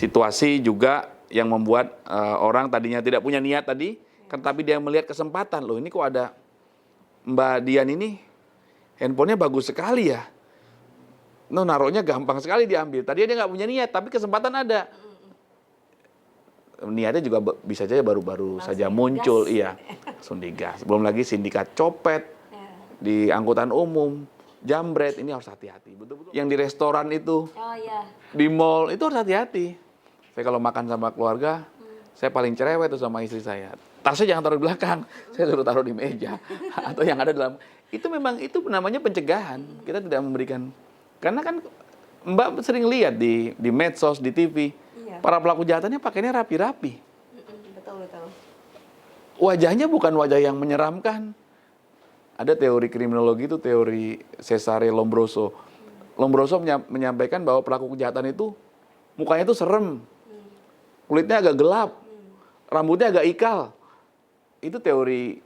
situasi juga yang membuat orang tadinya tidak punya niat tadi, kan tapi dia melihat kesempatan, loh ini kok ada Mbak Dian ini handphonenya bagus sekali ya. Naruhnya gampang sekali diambil. Tadinya dia nggak punya niat, tapi kesempatan ada. Niatnya juga bisa saja baru-baru saja muncul, iya, langsung digas. Belum lagi sindikat copet di angkutan umum, jambret, ini harus hati-hati. Betul-betul. Yang di restoran itu, di mall itu harus hati-hati. Saya kalau makan sama keluarga, saya paling cerewet tuh sama istri saya. Tasnya jangan taruh di belakang, saya suruh taruh di meja atau yang ada dalam. Itu memang itu namanya pencegahan. Kita tidak memberikan, karena kan Mbak sering lihat di medsos, di TV. Para pelaku kejahatannya pakainya rapi-rapi. Betul. Wajahnya bukan wajah yang menyeramkan. Ada teori kriminologi itu teori Cesare Lombroso. Lombroso menyampaikan bahwa pelaku kejahatan itu mukanya itu serem. Kulitnya agak gelap. Rambutnya agak ikal. Itu teori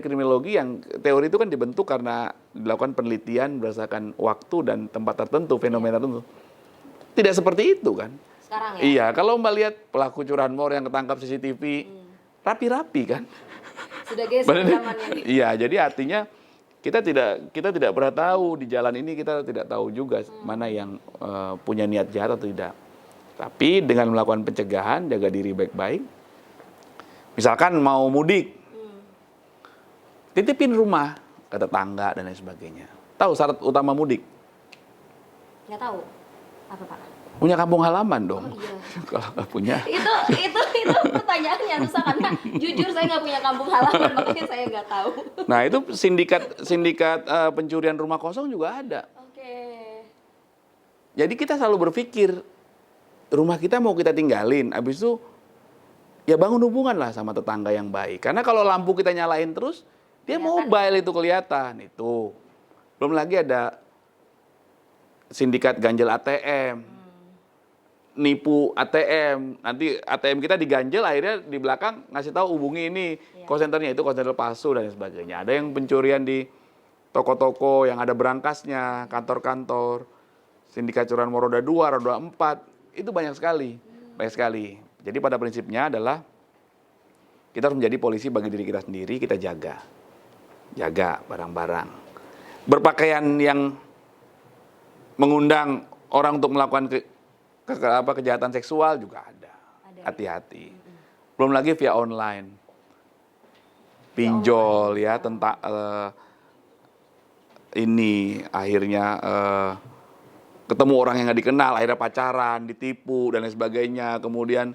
kriminologi yang teori itu kan dibentuk karena dilakukan penelitian berdasarkan waktu dan tempat tertentu, fenomena tertentu. Tidak seperti itu kan. Sekarang ya? Iya, kalau Mbak lihat pelaku curanmor yang ketangkap CCTV, rapi-rapi kan. Sudah geser zamannya. Iya, jadi artinya kita tidak pernah tahu di jalan ini, kita tidak tahu juga mana yang punya niat jahat atau tidak. Tapi dengan melakukan pencegahan, jaga diri baik-baik. Misalkan mau mudik, titipin rumah ke tetangga dan lain sebagainya. Tahu syarat utama mudik? Nggak tahu. Apa, Pak? Punya kampung halaman dong. Oh, iya. Kalau nggak punya. Itu pertanyaan yang susah karena jujur saya nggak punya kampung halaman, makanya saya nggak tahu. Nah itu sindikat pencurian rumah kosong juga ada. Oke. Jadi kita selalu berpikir rumah kita mau kita tinggalin, habis itu ya bangun hubungan lah sama tetangga yang baik. Karena kalau lampu kita nyalain terus, dia mobile itu kelihatan itu. Belum lagi ada sindikat ganjel ATM. Nipu ATM, nanti ATM kita diganjel, akhirnya di belakang ngasih tahu hubungi ini call centernya, itu call center palsu dan sebagainya. Ada yang pencurian di toko-toko yang ada berangkasnya, kantor-kantor, sindikat curanmor roda 2, roda 4, itu banyak sekali, Jadi pada prinsipnya adalah kita harus menjadi polisi bagi diri kita sendiri, kita jaga barang-barang. Berpakaian yang mengundang orang untuk melakukan kejahatan seksual juga ada. Hati-hati. Belum lagi via online. Pinjol ya, tentang ini akhirnya ketemu orang yang nggak dikenal, akhirnya pacaran, ditipu dan lain sebagainya. Kemudian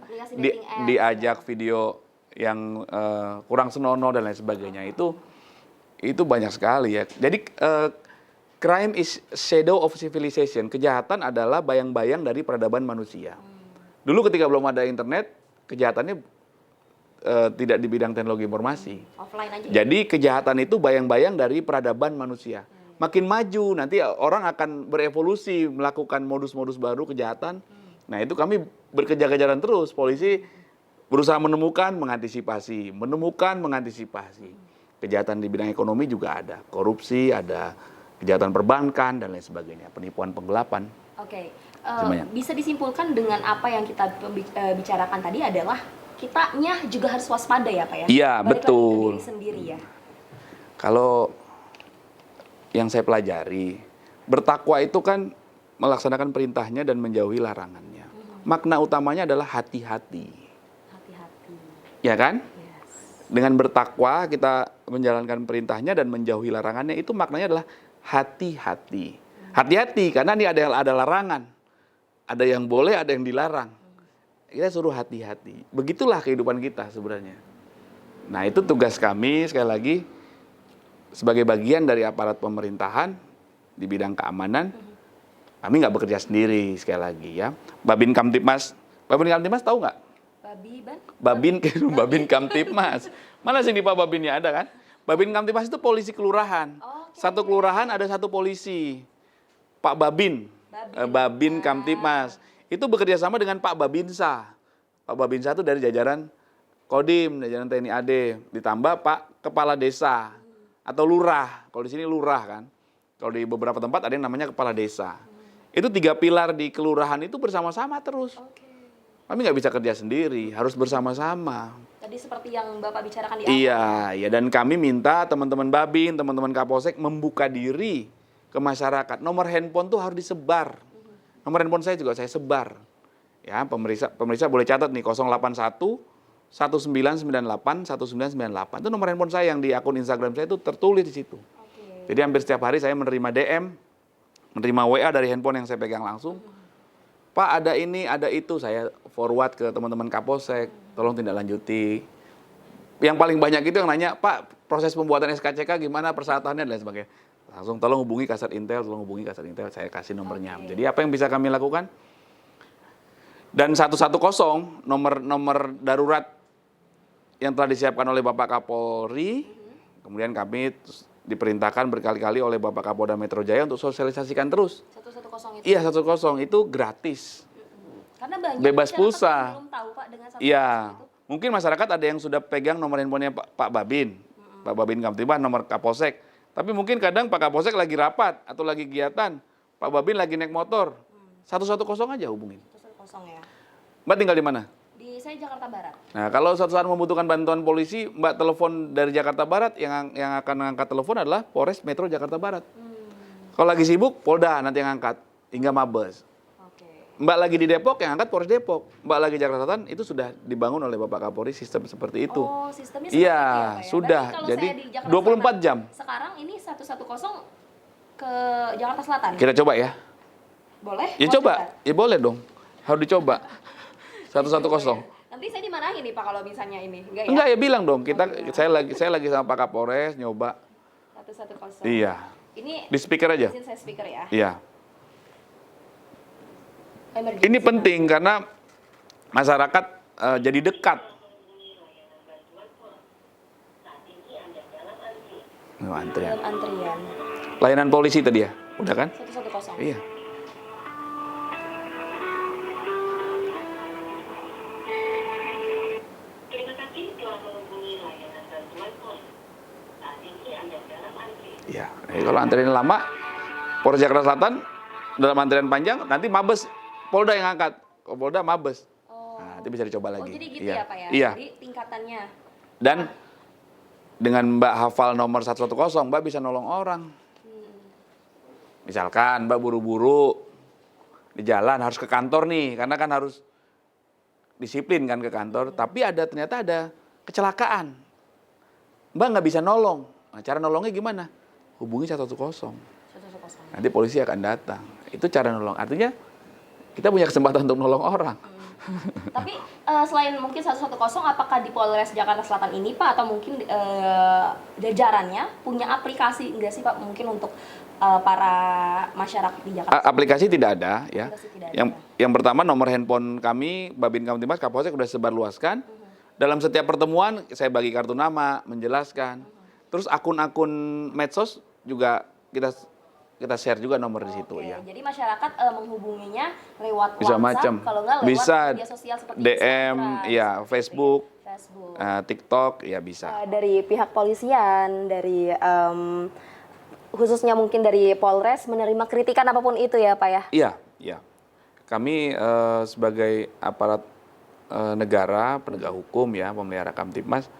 diajak video yang kurang senonoh dan lain sebagainya. Itu banyak sekali ya. Jadi crime is shadow of civilization. Kejahatan adalah bayang-bayang dari peradaban manusia. Dulu ketika belum ada internet, kejahatannya tidak di bidang teknologi informasi. Offline aja. Jadi kejahatan itu bayang-bayang dari peradaban manusia. Makin maju, nanti orang akan berevolusi melakukan modus-modus baru kejahatan. Nah itu kami berkejar-kejaran terus. Polisi berusaha menemukan, mengantisipasi. Kejahatan di bidang ekonomi juga ada. Korupsi, ada kejahatan perbankan dan lain sebagainya, penipuan, penggelapan. Oke, bisa disimpulkan dengan apa yang kita bicarakan tadi adalah kitanya juga harus waspada ya Pak ya? Iya, balik betul. lagi ke diri sendiri ya. Kalau yang saya pelajari, bertakwa itu kan melaksanakan perintahnya dan menjauhi larangannya. Makna utamanya adalah hati-hati. Hati-hati. Ya kan? Yes. Dengan bertakwa kita menjalankan perintahnya dan menjauhi larangannya, itu maknanya adalah hati-hati. Hati-hati karena ini ada larangan. Ada yang boleh, ada yang dilarang. Kita suruh hati-hati. Begitulah kehidupan kita sebenarnya. Nah, itu tugas kami sekali lagi sebagai bagian dari aparat pemerintahan di bidang keamanan. Kami nggak bekerja sendiri sekali lagi ya. Babin Kamtibmas tahu nggak? Babin Kamtibmas. Mana sini Pak Babinnya, ada kan? Babin Kamtibmas itu polisi kelurahan. Satu kelurahan ada satu polisi. Pak Babin Kamtibmas. Itu bekerja sama dengan Pak Babinsa. Pak Babinsa itu dari jajaran Kodim, jajaran TNI AD. Ditambah Pak Kepala Desa atau Lurah. Kalau di sini Lurah kan. Kalau di beberapa tempat ada yang namanya Kepala Desa. Itu 3 pilar di kelurahan itu bersama-sama terus. Oke. Kami nggak bisa kerja sendiri, harus bersama-sama. Tadi seperti yang Bapak bicarakan di awal. Iya, ya, dan kami minta teman-teman Babin, teman-teman Kapolsek membuka diri ke masyarakat. Nomor handphone tuh harus disebar. Nomor handphone saya juga saya sebar. Ya, pemeriksa boleh catat nih 081 1998 1998. Itu nomor handphone saya yang di akun Instagram saya itu tertulis di situ. Oke. Jadi hampir setiap hari saya menerima DM, menerima WA dari handphone yang saya pegang langsung. Pak, ada ini, ada itu, saya forward ke teman-teman Kapolsek, tolong tindak lanjuti. Yang paling banyak itu yang nanya, Pak, proses pembuatan SKCK gimana, persyaratannya, dan lain sebagainya. Langsung tolong hubungi Kasat Intel, saya kasih nomornya. Oke. Jadi apa yang bisa kami lakukan? Dan 110, nomor darurat yang telah disiapkan oleh Bapak Kapolri, kemudian kami diperintahkan berkali-kali oleh Bapak Kapolda Metro Jaya untuk sosialisasikan terus. 110 itu. Iya, 110 itu gratis. Karena banyak Bebas masyarakat pulsa. yang belum tahu Pak dengan 110 Iya, itu. mungkin masyarakat ada yang sudah pegang nomor handphonenya Pak Babin, Pak Babin Kamtibmas, nomor Kapolsek. Tapi mungkin kadang Pak Kapolsek lagi rapat atau lagi kegiatan, Pak Babin lagi naik motor, 110 aja hubungin. 110 ya. Mbak tinggal di mana? Di saya Jakarta Barat. Nah, kalau suatu saat membutuhkan bantuan polisi, Mbak telepon dari Jakarta Barat, yang akan mengangkat telepon adalah Polres Metro Jakarta Barat. Kalau lagi sibuk, Polda nanti yang angkat, hingga Mabes. Oke. Mbak lagi di Depok, yang angkat Polres Depok. Mbak lagi Jakarta Selatan, itu sudah dibangun oleh Bapak Kapolri sistem seperti itu. Oh, sistemnya seperti Iya, itu ya, Pak ya? sudah. Berarti kalau Jadi saya di Jakarta 24 Selatan, jam. Sekarang ini 110 ke Jakarta Selatan. Kita coba ya. Boleh? Ya Mau coba. Ya boleh dong. Harus dicoba. 110. Nanti saya dimarahin nih Pak kalau misalnya ini. Enggak ya? Enggak ya, bilang dong. Saya lagi sama Pak Kapolres nyoba. 110. Iya. Ini Di speaker aja. izin saya speaker ya. Iya. Emergency. Ini penting karena masyarakat jadi dekat. Oh, antrian. Dalam antrian. Layanan polisi tadi ya? Udah kan? 110. Iya. Terima kasih telah menghubungi layanan bantuan pos. Saat ini Anda dalam antri. Iya. Kalau antrian lama, Polres Jakarta Selatan dalam antrian panjang, nanti Mabes Polda yang angkat. Kalau Polda Mabes. Oh. Nah, itu bisa dicoba lagi. Oh, jadi gitu Iya. ya Pak ya? Iya. Jadi tingkatannya. Dan dengan Mbak hafal nomor 110, Mbak bisa nolong orang. Misalkan Mbak buru-buru di jalan harus ke kantor nih, karena kan harus disiplin kan ke kantor. Tapi ternyata ada kecelakaan. Mbak nggak bisa nolong. Nah, cara nolongnya gimana? Hubungi 110. 110. Nanti polisi akan datang. Itu cara nolong. Artinya kita punya kesempatan untuk nolong orang. Tapi selain mungkin 110, apakah di Polres Jakarta Selatan ini Pak atau mungkin jajarannya punya aplikasi enggak sih Pak mungkin untuk para masyarakat di Jakarta? Aplikasi tidak ada ya. Aplikasi tidak ada. Yang pertama nomor handphone kami Babin Kamtibmas Kapolsek sudah sebarluaskan. Dalam setiap pertemuan saya bagi kartu nama, menjelaskan. Terus akun-akun medsos juga kita share juga nomor di situ Oke, ya. jadi masyarakat menghubunginya lewat Bisa WhatsApp, macam. kalau enggak lewat Bisa media sosial seperti DM, Instagram, ya, seperti Facebook, Facebook. TikTok, ya bisa. Dari pihak polisian, dari khususnya mungkin dari Polres menerima kritikan apapun itu ya Pak ya? Iya, iya. Kami sebagai aparat negara, penegak hukum ya, pemelihara Kamtibmas,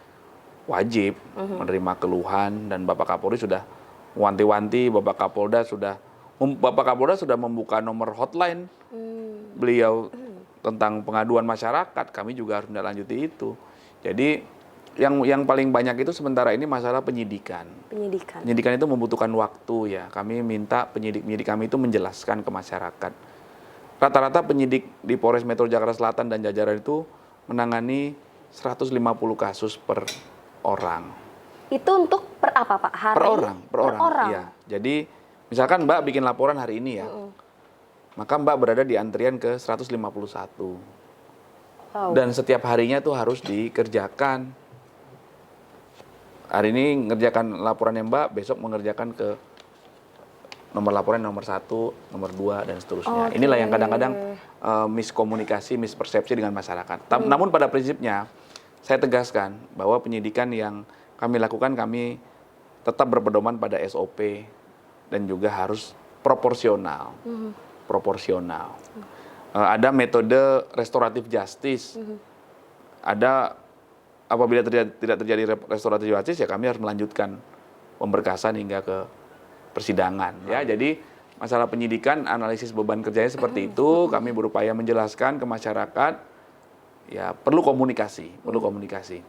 wajib menerima keluhan, dan Bapak Kapolri sudah wanti-wanti, Bapak Kapolda sudah membuka nomor hotline beliau tentang pengaduan masyarakat. Kami juga harus menindaklanjuti itu. Jadi yang paling banyak itu sementara ini masalah penyidikan. Penyidikan itu membutuhkan waktu ya. Kami minta penyidik kami itu menjelaskan ke masyarakat. Rata-rata penyidik di Polres Metro Jakarta Selatan dan jajaran itu menangani 150 kasus per orang. Itu untuk per apa Pak? Hari? Per orang. Iya. Jadi misalkan Mbak bikin laporan hari ini ya. Maka Mbak berada di antrian ke 151. Wow. Dan setiap harinya tuh harus dikerjakan. Hari ini ngerjakan laporannya Mbak, besok mengerjakan ke nomor laporan nomor 1, nomor 2, dan seterusnya. Okay. Inilah yang kadang-kadang miskomunikasi, mispersepsi dengan masyarakat. Namun pada prinsipnya, saya tegaskan bahwa penyidikan yang kami lakukan, kami tetap berpedoman pada SOP dan juga harus proporsional. proporsional. Ada metode restoratif justice. Ada apabila tidak terjadi restoratif justice ya kami harus melanjutkan pemberkasan hingga ke persidangan ya. Jadi masalah penyidikan analisis beban kerjanya seperti itu, kami berupaya menjelaskan ke masyarakat ya perlu komunikasi.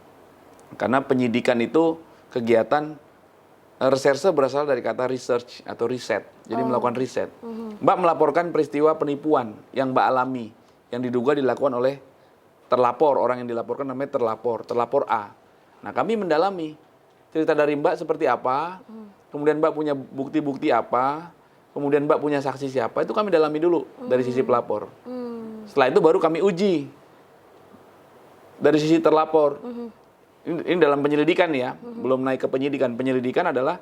Karena penyidikan itu kegiatan reserse berasal dari kata research atau riset. Jadi melakukan riset. Mbak melaporkan peristiwa penipuan yang Mbak alami, yang diduga dilakukan oleh terlapor, orang yang dilaporkan namanya terlapor A. Nah kami mendalami cerita dari Mbak seperti apa, kemudian Mbak punya bukti-bukti apa, kemudian Mbak punya saksi siapa, itu kami dalami dulu dari sisi pelapor. Setelah itu baru kami uji dari sisi terlapor. Ini dalam penyelidikan ya, belum naik ke penyidikan. Penyelidikan adalah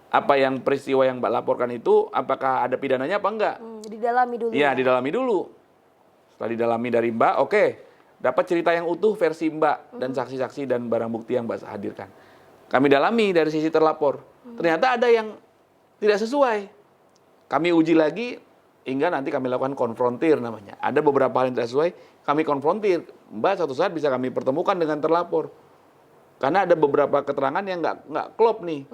apa yang peristiwa yang Mbak laporkan itu, apakah ada pidananya apa enggak? Didalami dulu. Iya, didalami dulu. Setelah didalami dari Mbak, oke, dapat cerita yang utuh versi Mbak dan saksi-saksi dan barang bukti yang Mbak hadirkan. Kami dalami dari sisi terlapor. Ternyata ada yang tidak sesuai. Kami uji lagi hingga nanti kami lakukan konfrontir namanya. Ada beberapa hal yang tidak sesuai, kami konfrontir. Mbak suatu saat bisa kami pertemukan dengan terlapor. Karena ada beberapa keterangan yang nggak klop nih.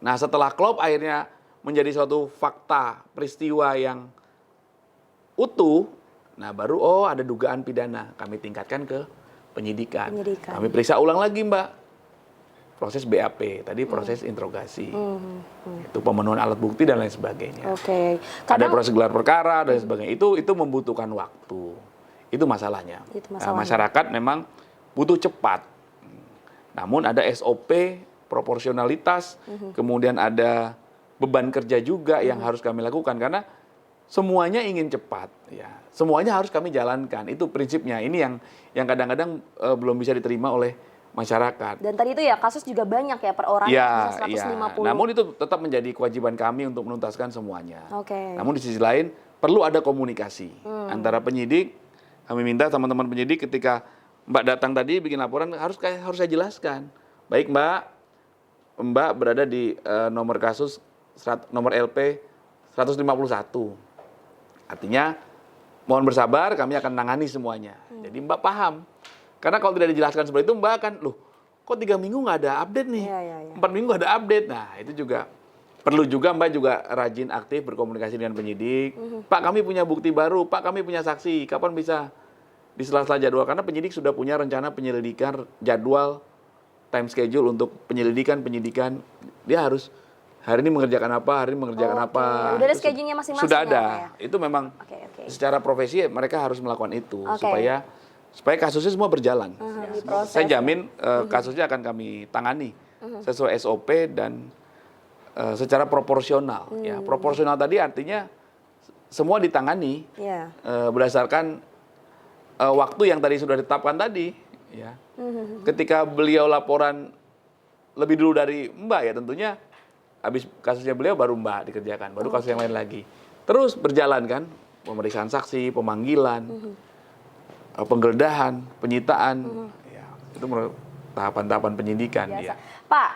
Nah setelah klop akhirnya menjadi suatu fakta peristiwa yang utuh. Nah baru ada dugaan pidana. Kami tingkatkan ke penyidikan. Kami periksa ulang lagi Mbak. Proses BAP, tadi proses interogasi. Itu pemenuhan alat bukti dan lain sebagainya. Ada proses gelar perkara dan lain sebagainya. Itu membutuhkan waktu. Itu masalahnya. Nah, masyarakat memang butuh cepat. Namun ada SOP, proporsionalitas, kemudian ada beban kerja juga yang harus kami lakukan karena semuanya ingin cepat, ya. Semuanya harus kami jalankan. Itu prinsipnya. Ini yang kadang-kadang belum bisa diterima oleh masyarakat. Dan tadi itu ya kasus juga banyak ya per orang bisa 150. Namun itu tetap menjadi kewajiban kami untuk menuntaskan semuanya. Namun di sisi lain perlu ada komunikasi antara penyidik. Kami minta teman-teman penyidik ketika Mbak datang tadi bikin laporan harus saya jelaskan. Baik Mbak berada di nomor kasus nomor LP 151. Artinya mohon bersabar kami akan menangani semuanya. Jadi Mbak paham. Karena kalau tidak dijelaskan seperti itu Mbak akan kok 3 minggu nggak ada update nih. 4 minggu nggak ada update. Nah itu juga perlu juga Mbak juga rajin aktif berkomunikasi dengan penyidik. Pak kami punya bukti baru, Pak kami punya saksi. Kapan bisa di sela-sela jadwal? Karena penyidik sudah punya rencana penyelidikan jadwal time schedule untuk penyidikan. Dia harus hari ini mengerjakan apa, hari ini mengerjakan apa. Udah ada schedule-nya masing-masing. Sudah ada. Ya? Itu memang secara profesi mereka harus melakukan itu supaya kasusnya semua berjalan. Saya jamin kasusnya akan kami tangani sesuai SOP dan secara proporsional. Ya, proporsional tadi artinya semua ditangani berdasarkan waktu yang tadi sudah ditetapkan tadi. Ya. Ketika beliau laporan lebih dulu dari Mbak ya tentunya habis kasusnya beliau baru Mbak dikerjakan, baru kasus yang lain lagi. Terus berjalan kan pemeriksaan saksi, pemanggilan. Penggeledahan, penyitaan, ya, itu tahapan-tahapan penyidikan. Ya. Pak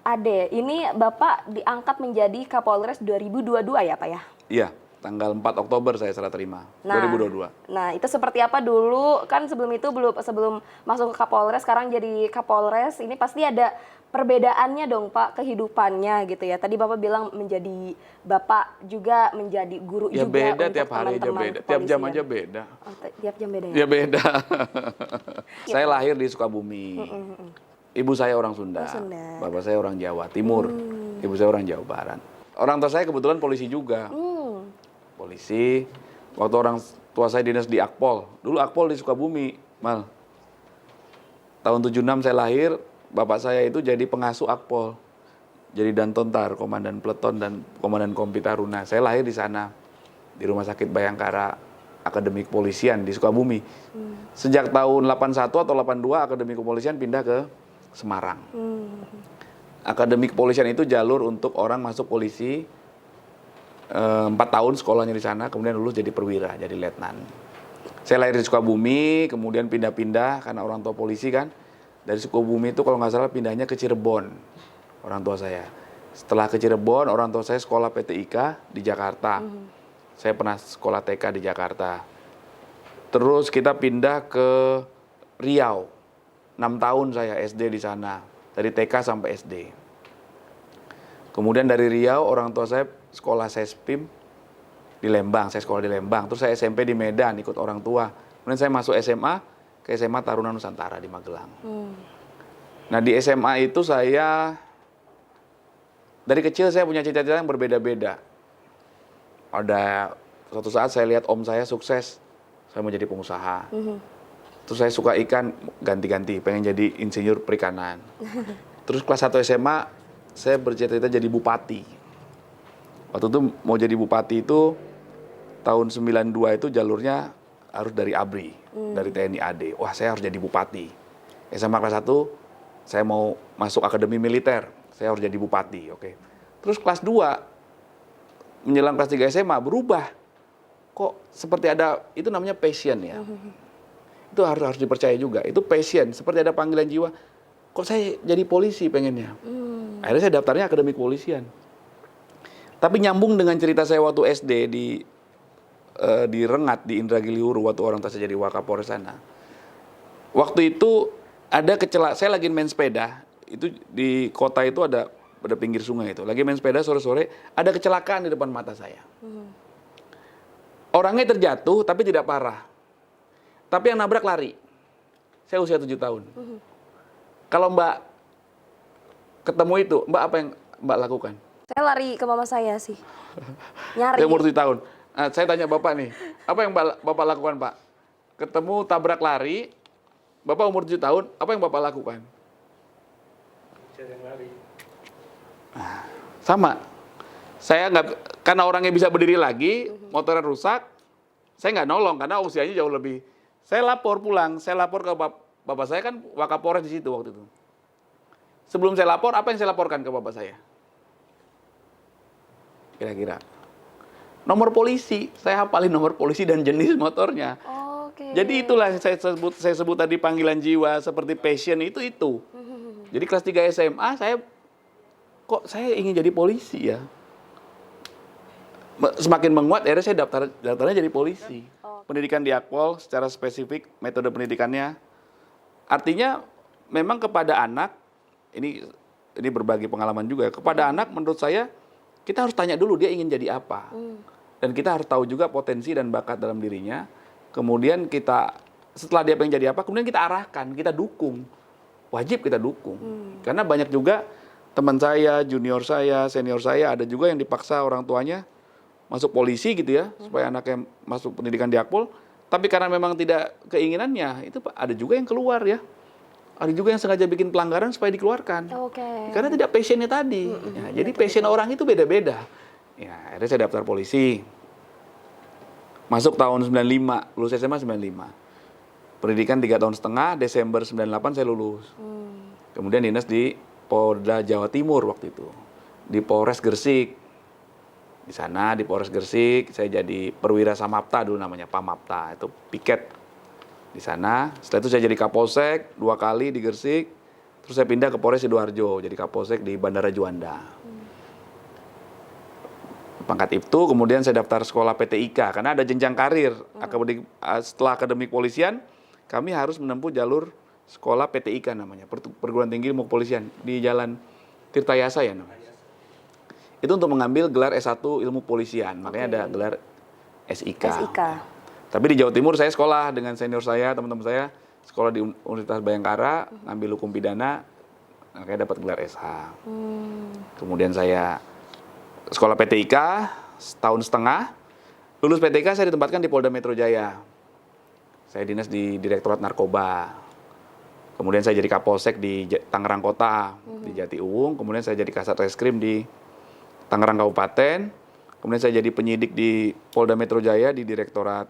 Ade, ini Bapak diangkat menjadi Kapolres 2022 ya Pak ya? Iya, tanggal 4 Oktober saya serah terima, 2022. Nah itu seperti apa dulu, kan sebelum itu sebelum masuk ke Kapolres, sekarang jadi Kapolres, ini pasti ada perbedaannya dong Pak, kehidupannya gitu ya. Tadi Bapak bilang menjadi Bapak juga menjadi guru ya, juga beda, untuk tiap hari aja beda, tiap jam aja beda. Tiap jam beda ya? Ya beda. Saya lahir di Sukabumi. Ibu saya orang Sunda. Bapak saya orang Jawa Timur. Ibu saya orang Jawa Barat. Orang tua saya kebetulan polisi juga. Polisi. Waktu orang tua saya dinas di Akpol. Dulu Akpol di Sukabumi, Mal. Tahun 76 saya lahir. Bapak saya itu jadi pengasuh Akpol, jadi Dantontar, komandan peleton dan komandan Kompi Taruna. Saya lahir di sana, di Rumah Sakit Bayangkara, Akademi Kepolisian di Sukabumi. Sejak tahun 81 atau 82, Akademi Kepolisian pindah ke Semarang. Akademi Kepolisian itu jalur untuk orang masuk polisi 4 tahun sekolahnya di sana, kemudian lulus jadi perwira, jadi letnan. Saya lahir di Sukabumi, kemudian pindah-pindah karena orang tua polisi kan. Dari Sukabumi itu kalau nggak salah pindahnya ke Cirebon, orang tua saya. Setelah ke Cirebon, orang tua saya sekolah PTIK di Jakarta. Saya pernah sekolah TK di Jakarta. Terus kita pindah ke Riau. 6 tahun saya SD di sana. Dari TK sampai SD. Kemudian dari Riau, orang tua saya sekolah Sespim di Lembang. Saya sekolah di Lembang. Terus saya SMP di Medan, ikut orang tua. Kemudian saya masuk SMA, ke SMA Taruna Nusantara di Magelang. Nah di SMA itu saya, dari kecil saya punya cita-cita yang berbeda-beda. Ada suatu saat saya lihat om saya sukses, saya mau jadi pengusaha. Terus saya suka ikan, ganti-ganti, pengen jadi insinyur perikanan. Terus kelas 1 SMA, saya bercita-cita jadi bupati. Waktu itu mau jadi bupati itu, tahun 92 itu jalurnya harus dari ABRI, dari TNI AD. Wah, saya harus jadi bupati. SMA kelas 1, saya mau masuk akademi militer, saya harus jadi bupati, oke. Terus kelas 2, menjelang kelas 3 SMA, berubah. Kok seperti ada, itu namanya passion ya. Itu harus dipercaya juga, itu passion, seperti ada panggilan jiwa. Kok saya jadi polisi pengennya? Akhirnya saya daftarnya akademi kepolisian. Tapi nyambung dengan cerita saya waktu SD di Rengat, di Indragiri Hulu, waktu orang tua saya jadi Wakapolres sana. Waktu itu ada kecelakaan, saya lagi main sepeda, itu di kota itu ada pinggir sungai itu. Lagi main sepeda sore-sore, ada kecelakaan di depan mata saya. Orangnya terjatuh tapi tidak parah. Tapi yang nabrak lari. Saya usia 7 tahun. Kalau Mbak ketemu itu, Mbak apa yang Mbak lakukan? Saya lari ke mama saya sih. Nyari. Saya umur 7 tahun. Nah, saya tanya Bapak nih, apa yang Bapak lakukan, Pak? Ketemu tabrak lari, Bapak umur 7 tahun, apa yang Bapak lakukan? Cari lari. Sama. Saya nggak, karena orangnya bisa berdiri lagi, motornya rusak, saya nggak nolong karena usianya jauh lebih. Saya lapor pulang, saya lapor ke bapak saya kan Wakapolres di situ waktu itu. Sebelum saya lapor, apa yang saya laporkan ke bapak saya? Kira-kira. Nomor polisi, saya hafalin nomor polisi dan jenis motornya. Oke. Jadi itulah yang saya sebut tadi panggilan jiwa, seperti passion itu. Jadi kelas 3 SMA, saya ingin jadi polisi ya. Semakin menguat, akhirnya saya daftarnya jadi polisi. Pendidikan di Akpol secara spesifik, metode pendidikannya. Artinya memang kepada anak, ini berbagi pengalaman juga, kepada anak menurut saya, kita harus tanya dulu dia ingin jadi apa. Dan kita harus tahu juga potensi dan bakat dalam dirinya. Kemudian kita, setelah dia pengen jadi apa, kemudian kita arahkan, kita dukung. Wajib kita dukung. Karena banyak juga teman saya, junior saya, senior saya, ada juga yang dipaksa orang tuanya masuk polisi gitu ya, supaya anaknya masuk pendidikan di Akpol. Tapi karena memang tidak keinginannya, itu ada juga yang keluar ya. Ada juga yang sengaja bikin pelanggaran supaya dikeluarkan. Karena tidak passionnya tadi. Ya, jadi passion orang itu beda-beda. Ya, akhirnya saya daftar polisi. Masuk tahun 95, lulus SMA 95. Pendidikan 3 tahun setengah, Desember 98 saya lulus. Kemudian dinas di Polda Jawa Timur waktu itu. Di Polres Gresik. Di sana di Polres Gresik saya jadi perwira Samapta dulu namanya, Pamapta, itu piket di sana. Setelah itu saya jadi Kapolsek 2 kali di Gresik. Terus saya pindah ke Polres Sidoarjo jadi Kapolsek di Bandara Juanda. Pangkat itu kemudian saya daftar sekolah PTIK karena ada jenjang karir. Setelah akademik polisian kami harus menempuh jalur sekolah PTIK namanya, Perguruan Tinggi Ilmu Kepolisian di Jalan Tirtayasa ya namanya. Itu untuk mengambil gelar S1 ilmu polisian, makanya ada gelar SIK. Tapi di Jawa Timur saya sekolah dengan senior saya, teman-teman saya, sekolah di Universitas Bayangkara, ngambil hukum pidana, makanya dapat gelar SH. Kemudian saya sekolah PTIK setahun setengah, lulus PTIK saya ditempatkan di Polda Metro Jaya. Saya dinas di Direktorat Narkoba. Kemudian saya jadi Kapolsek di Tangerang Kota, di Jatiuwung. Kemudian saya jadi Kasat Reskrim di Tangerang Kabupaten, kemudian saya jadi penyidik di Polda Metro Jaya di Direktorat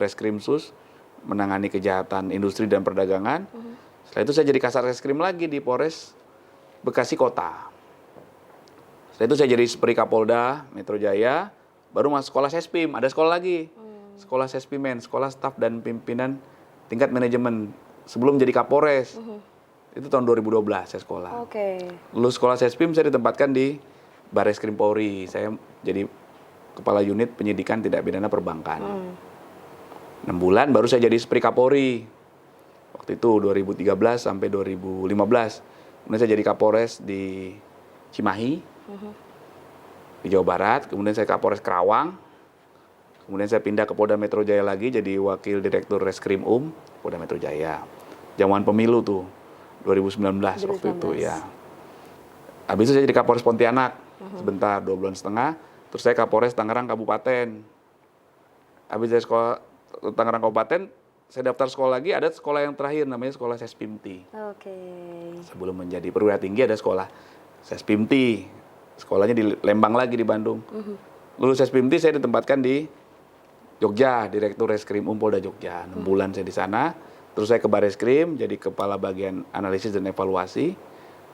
Reskrimsus, menangani kejahatan industri dan perdagangan. Setelah itu saya jadi Kasat Reskrim lagi di Polres Bekasi Kota. Setelah itu saya jadi Spri Kapolda Metro Jaya, baru masuk sekolah Sespim, ada sekolah lagi. Sekolah Sespimen, sekolah staf dan pimpinan tingkat manajemen sebelum jadi Kapolres. Itu tahun 2012 saya sekolah. Lulus sekolah Sespim saya ditempatkan di Barreskrim Polri. Saya jadi Kepala Unit Penyidikan Tindak Pidana Perbankan. 6 bulan baru saya jadi Spri Kapolri. Waktu itu 2013 sampai 2015. Kemudian saya jadi Kapolres di Cimahi, di Jawa Barat. Kemudian saya Kapolres Kerawang. Kemudian saya pindah ke Polda Metro Jaya lagi jadi Wakil Direktur Reskrim Polda Metro Jaya. Zaman pemilu tuh, 2019 waktu itu ya. Habis itu saya jadi Kapolres Pontianak sebentar, 2 bulan setengah. Terus saya Kapolres Tangerang Kabupaten. Habis dari sekolah Tangerang Kabupaten, saya daftar sekolah lagi, ada sekolah yang terakhir namanya sekolah Sespimti. Oke. Sebelum menjadi perwira tinggi ada sekolah Sespimti. Sekolahnya di Lembang lagi di Bandung. Lulus Sespimti saya ditempatkan di Jogja, Direktur Reskrim Polda Jogja. 6 bulan saya di sana. Terus saya ke Bareskrim jadi kepala bagian analisis dan evaluasi.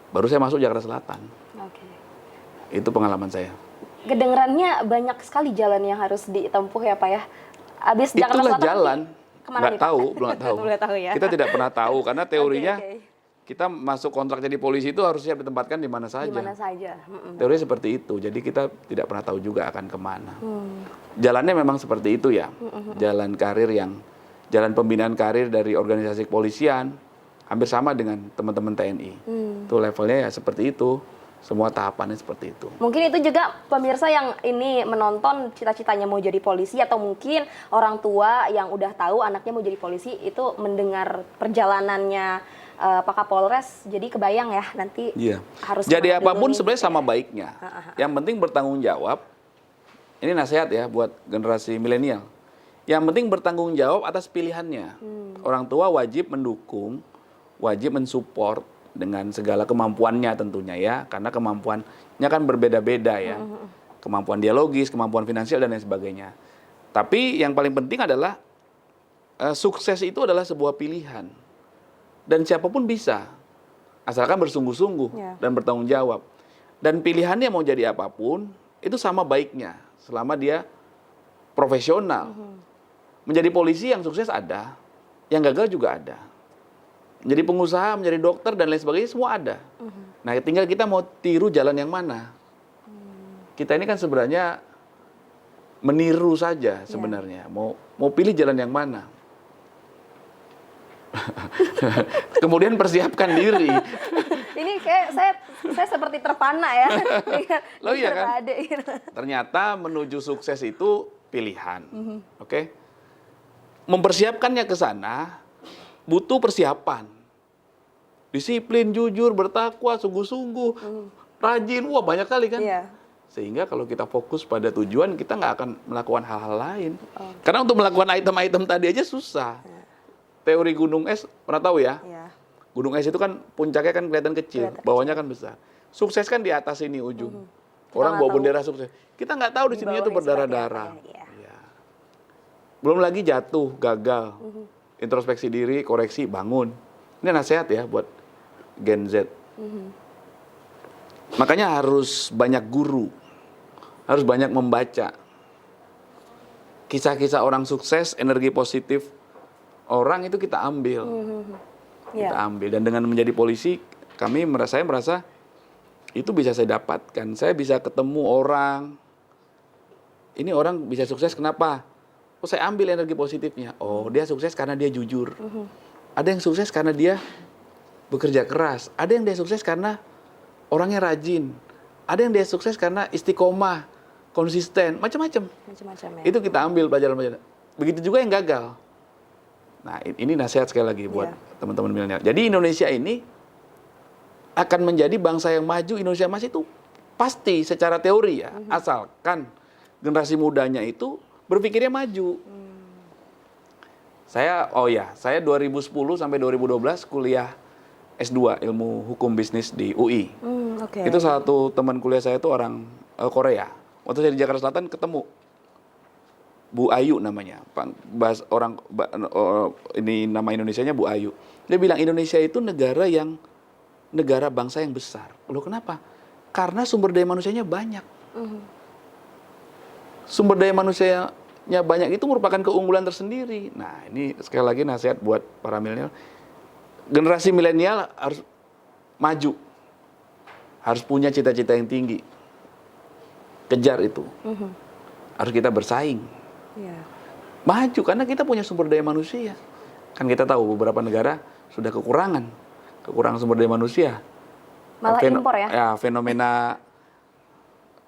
Baru saya masuk Jakarta Selatan. Oke. Itu pengalaman saya. Kedengerannya banyak sekali jalan yang harus ditempuh ya Pak ya. Abis Jakarta Itulah Selatan jalan. kemana Nggak nih, Pak? tahu, belum tahu. Belum tahu ya. Kita tidak pernah tahu karena teorinya Oke. kita masuk kontrak jadi polisi itu harus siap ditempatkan di mana saja. Di mana saja. Teorinya seperti itu. Jadi kita tidak pernah tahu juga akan kemana. Jalannya memang seperti itu ya. Jalan karir jalan pembinaan karir dari organisasi kepolisian hampir sama dengan teman-teman TNI. Itu levelnya ya seperti itu. Semua tahapannya seperti itu. Mungkin itu juga pemirsa yang ini menonton cita-citanya mau jadi polisi atau mungkin orang tua yang udah tahu anaknya mau jadi polisi itu mendengar perjalanannya Pak Kapolres jadi kebayang ya nanti harus jadi kemana apapun dulu nih. sebenarnya sama baiknya. Yang penting bertanggung jawab. Ini nasihat ya buat generasi milenial. Yang penting bertanggung jawab atas pilihannya. Orang tua wajib mendukung, wajib mensupport dengan segala kemampuannya tentunya ya, karena kemampuannya kan berbeda-beda ya. Kemampuan dialogis, kemampuan finansial dan lain sebagainya. Tapi yang paling penting adalah sukses itu adalah sebuah pilihan. Dan siapapun bisa, asalkan bersungguh-sungguh dan bertanggung jawab. Dan pilihannya mau jadi apapun, itu sama baiknya, selama dia profesional. Menjadi polisi yang sukses ada, yang gagal juga ada. Menjadi pengusaha, menjadi dokter, dan lain sebagainya, semua ada. Nah, tinggal kita mau tiru jalan yang mana. Kita ini kan sebenarnya meniru saja sebenarnya. Mau pilih jalan yang mana. Kemudian persiapkan diri. Ini kayak saya seperti terpana ya. Loh iya kan? Ada, gitu. Ternyata menuju sukses itu pilihan. Oke? Mempersiapkannya ke sana butuh persiapan. Disiplin, jujur, bertakwa, sungguh-sungguh, rajin, wah banyak kali kan. Sehingga kalau kita fokus pada tujuan, kita nggak akan melakukan hal-hal lain. Karena untuk melakukan item-item tadi aja susah. Teori gunung es, pernah tahu ya? Gunung es itu kan puncaknya kan kelihatan kecil, bawahnya kan besar. Sukses kan di atas ini ujung. Orang bawa bendera sukses. Kita nggak tahu di sini itu berdarah-darah. Ya. Belum lagi jatuh, gagal. Introspeksi diri, koreksi, bangun. Ini nasihat ya buat Gen Z. Makanya harus banyak guru. Harus banyak membaca. Kisah-kisah orang sukses, energi positif orang itu kita ambil. Kita ambil. Dan dengan menjadi polisi, saya merasa itu bisa saya dapatkan. Saya bisa ketemu orang. Ini orang bisa sukses kenapa? Oh, saya ambil energi positifnya. Oh, dia sukses karena dia jujur. Ada yang sukses karena dia bekerja keras. Ada yang dia sukses karena orangnya rajin. Ada yang dia sukses karena istiqomah, konsisten, macam-macam. Ya. Itu kita ambil pelajaran-pelajaran. Begitu juga yang gagal. Nah, ini nasihat sekali lagi buat teman-teman milenial. Jadi Indonesia ini akan menjadi bangsa yang maju. Indonesia emas itu pasti secara teori ya. Asalkan generasi mudanya itu berpikirnya maju. Saya 2010 sampai 2012 kuliah S2 ilmu hukum bisnis di UI. Itu salah satu teman kuliah saya itu orang Korea. Waktu saya di Jakarta Selatan ketemu Bu Ayu namanya. Ini nama Indonesianya Bu Ayu. Dia bilang Indonesia itu negara bangsa yang besar. Loh kenapa? Karena sumber daya manusianya banyak. Sumber daya manusianya banyak itu merupakan keunggulan tersendiri. Nah, ini sekali lagi nasihat buat para milenial. Generasi milenial harus maju. Harus punya cita-cita yang tinggi. Kejar itu. harus kita bersaing. Iya. Maju, karena kita punya sumber daya manusia. Kan kita tahu beberapa negara sudah kekurangan sumber daya manusia. Malah impor ya? Ya, fenomena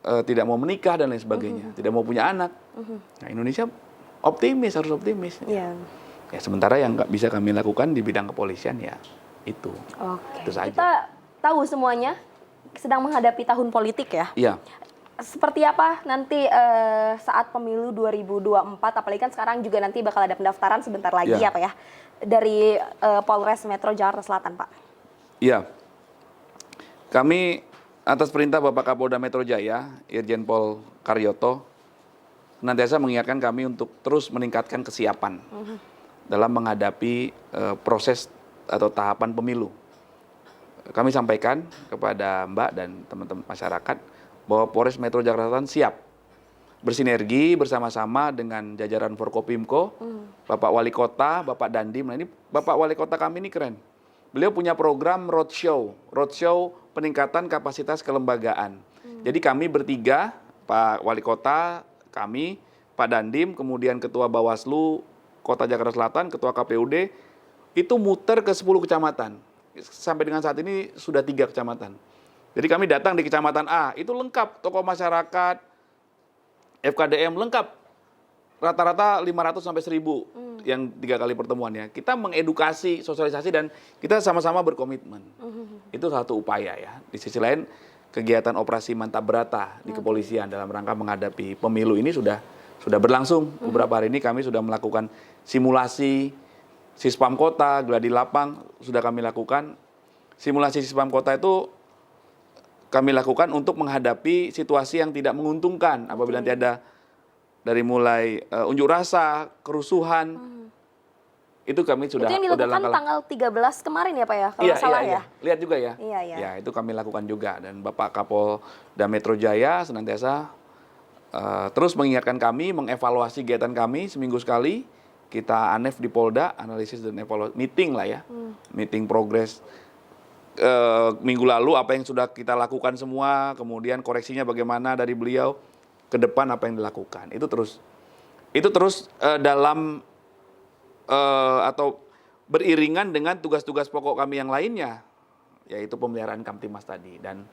tidak mau menikah dan lain sebagainya, tidak mau punya anak. Nah, Indonesia harus optimis. Iya. Ya, sementara yang nggak bisa kami lakukan di bidang kepolisian ya itu. Oke. Itu saja. Kita tahu semuanya sedang menghadapi tahun politik ya. Iya. Seperti apa nanti saat pemilu 2024, apalagi kan sekarang juga nanti bakal ada pendaftaran sebentar lagi Ya. ya Pak ya, dari Polres Metro Jakarta Selatan Pak. Iya. Kami atas perintah Bapak Kapolda Metro Jaya, Irjen Pol Karyoto, senantiasa mengingatkan kami untuk terus meningkatkan kesiapan dalam menghadapi proses atau tahapan pemilu. Kami sampaikan kepada Mbak dan teman-teman masyarakat bahwa Polres Metro Jakarta Selatan siap bersinergi bersama-sama dengan jajaran Forkopimko, Bapak Wali Kota, Bapak Dandim. Nah, ini Bapak Wali Kota kami ini keren. Beliau punya program roadshow peningkatan kapasitas kelembagaan. Jadi kami bertiga, Pak Wali Kota, kami, Pak Dandim, kemudian Ketua Bawaslu Kota Jakarta Selatan, Ketua KPUD, itu muter ke 10 kecamatan. Sampai dengan saat ini sudah 3 kecamatan. Jadi kami datang di kecamatan A, itu lengkap, tokoh masyarakat, FKDM lengkap. Rata-rata 500 sampai 1000 yang 3 kali pertemuannya. Kita mengedukasi, sosialisasi, dan kita sama-sama berkomitmen. Itu satu upaya ya. Di sisi lain, kegiatan operasi mantap berata di kepolisian dalam rangka menghadapi pemilu ini sudah berlangsung. Beberapa hari ini kami sudah melakukan simulasi Sispam Kota, gladi lapang, sudah kami lakukan. Simulasi Sispam Kota itu kami lakukan untuk menghadapi situasi yang tidak menguntungkan apabila nanti ada dari mulai unjuk rasa, kerusuhan, itu kami sudah Itu yang dilakukan tanggal 13 kemarin ya Pak ya, kalau nggak salah ya? Lihat juga ya. Iya. Ya, itu kami lakukan juga. Dan Bapak Kapolda Metro Jaya senantiasa terus mengingatkan kami, mengevaluasi kegiatan kami seminggu sekali. Kita ANEF di Polda, analisis dan evaluasi, meeting lah ya, meeting progres. Minggu lalu apa yang sudah kita lakukan semua, kemudian koreksinya bagaimana dari beliau, ke depan apa yang dilakukan. Itu terus dalam atau beriringan dengan tugas-tugas pokok kami yang lainnya, yaitu pemeliharaan Kamtimas tadi. Dan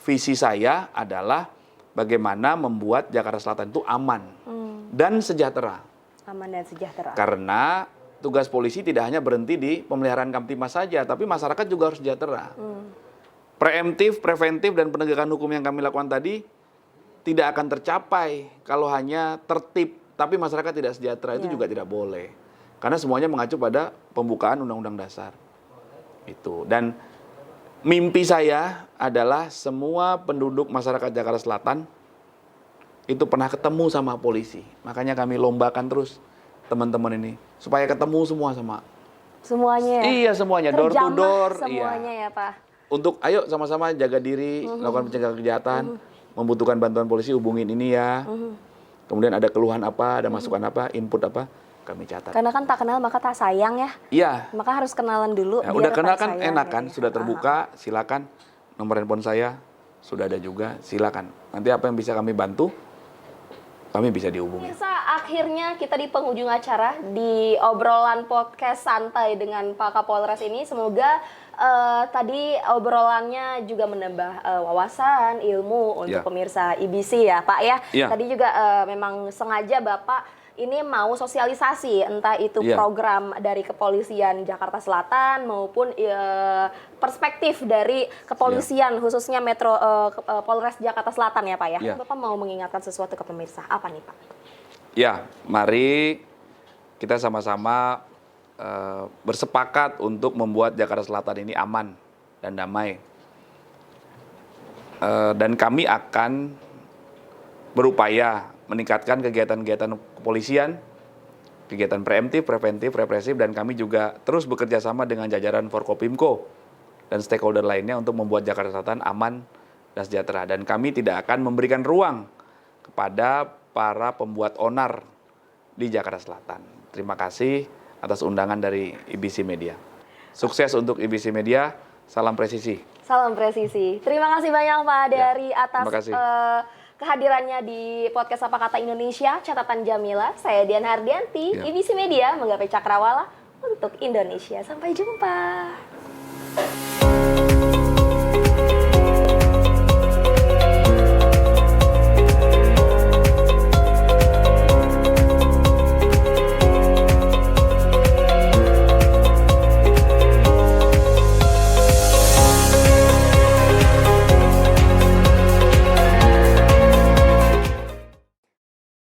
visi saya adalah bagaimana membuat Jakarta Selatan itu aman dan sejahtera. Aman dan sejahtera. Karena tugas polisi tidak hanya berhenti di pemeliharaan Kamtimas saja, tapi masyarakat juga harus sejahtera. Preemptif, preventif, dan penegakan hukum yang kami lakukan tadi tidak akan tercapai kalau hanya tertib, tapi masyarakat tidak sejahtera. Itu juga tidak boleh. Karena semuanya mengacu pada pembukaan Undang-Undang Dasar. Itu. Dan mimpi saya adalah semua penduduk masyarakat Jakarta Selatan itu pernah ketemu sama polisi. Makanya kami lombakan terus teman-teman ini supaya ketemu semua sama. Semuanya ya? Iya, semuanya. Door to door. Semuanya ya Pak. Untuk ayo sama-sama jaga diri, lakukan pencegahan kejahatan, membutuhkan bantuan polisi, hubungin ini ya. Kemudian ada keluhan apa, ada masukan apa, input apa, kami catat. Karena kan tak kenal maka tak sayang ya. Iya. Maka harus kenalan dulu. Ya, biar udah tak kenal kan sayang, enak ya. kan, sudah terbuka, silakan. Nomor handphone saya sudah ada juga, silakan. Nanti apa yang bisa kami bantu, kami bisa dihubungi. Pemirsa, akhirnya kita di penghujung acara di obrolan podcast santai dengan Pak Kapolres ini. Semoga tadi obrolannya juga menambah wawasan, ilmu untuk pemirsa IBC ya Pak ya. Tadi juga memang sengaja Bapak ini mau sosialisasi, entah itu program dari kepolisian Jakarta Selatan maupun perspektif dari kepolisian khususnya Metro Polres Jakarta Selatan ya Pak ya. Bapak mau mengingatkan sesuatu ke pemirsa, apa nih Pak? Ya, mari kita sama-sama bersepakat untuk membuat Jakarta Selatan ini aman dan damai. Dan kami akan berupaya meningkatkan kegiatan-kegiatan kepolisian, kegiatan preemptif, preventif, represif, dan kami juga terus bekerja sama dengan jajaran Forkopimko dan stakeholder lainnya untuk membuat Jakarta Selatan aman dan sejahtera. Dan kami tidak akan memberikan ruang kepada para pembuat onar di Jakarta Selatan. Terima kasih atas undangan dari IBC Media. Sukses untuk IBC Media, salam presisi. Salam presisi. Terima kasih banyak Pak dari atas kehadirannya di podcast Apa Kata Indonesia, Catatan Jamila. Saya Dian Hardianti, Ya. IBC Media, menggapai cakrawala untuk Indonesia. Sampai jumpa.